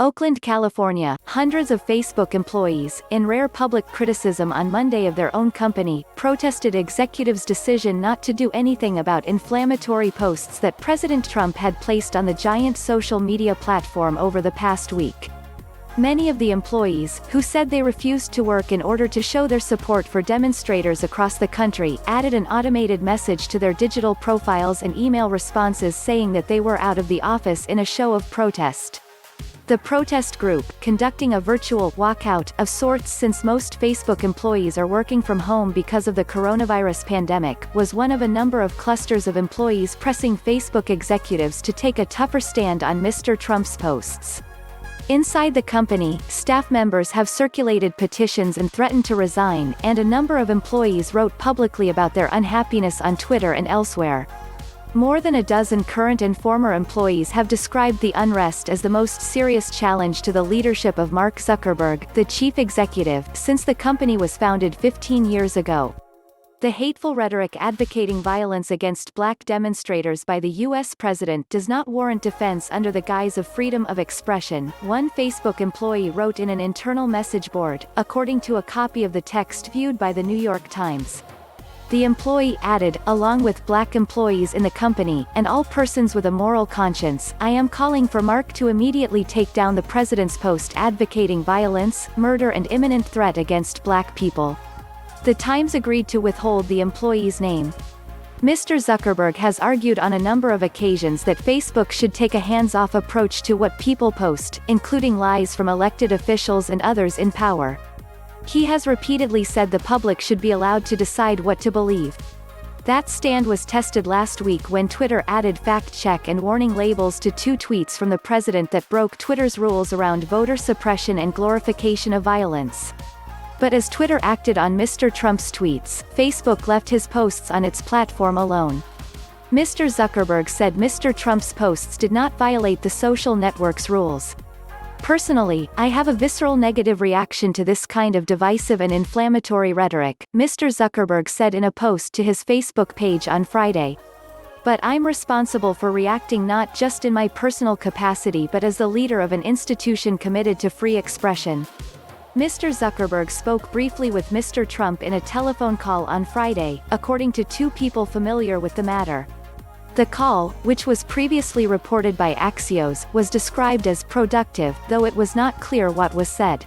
Oakland, California, hundreds of Facebook employees, in rare public criticism on Monday of their own company, protested executives' decision not to do anything about inflammatory posts that President Trump had placed on the giant social media platform over the past week. Many of the employees, who said they refused to work in order to show their support for demonstrators across the country, added an automated message to their digital profiles and email responses saying that they were out of the office in a show of protest. The protest group, conducting a virtual walkout of sorts since most Facebook employees are working from home because of the coronavirus pandemic, was one of a number of clusters of employees pressing Facebook executives to take a tougher stand on Mr. Trump's posts. Inside the company, staff members have circulated petitions and threatened to resign, and a number of employees wrote publicly about their unhappiness on Twitter and elsewhere. More than a dozen current and former employees have described the unrest as the most serious challenge to the leadership of Mark Zuckerberg, the chief executive, since the company was founded 15 years ago. The hateful rhetoric advocating violence against black demonstrators by the U.S. president does not warrant defense under the guise of freedom of expression, one Facebook employee wrote in an internal message board, according to a copy of the text viewed by the New York Times. The employee added, along with black employees in the company, and all persons with a moral conscience, I am calling for Mark to immediately take down the president's post advocating violence, murder and imminent threat against black people. The Times agreed to withhold the employee's name. Mr. Zuckerberg has argued on a number of occasions that Facebook should take a hands-off approach to what people post, including lies from elected officials and others in power. He has repeatedly said the public should be allowed to decide what to believe. That stand was tested last week when Twitter added fact-check and warning labels to two tweets from the president that broke Twitter's rules around voter suppression and glorification of violence. But as Twitter acted on Mr. Trump's tweets, Facebook left his posts on its platform alone. Mr. Zuckerberg said Mr. Trump's posts did not violate the social network's rules. Personally, I have a visceral negative reaction to this kind of divisive and inflammatory rhetoric, Mr. Zuckerberg said in a post to his Facebook page on Friday. But I'm responsible for reacting not just in my personal capacity but as the leader of an institution committed to free expression. Mr. Zuckerberg spoke briefly with Mr. Trump in a telephone call on Friday, according to two people familiar with the matter. The call, which was previously reported by Axios, was described as productive, though it was not clear what was said.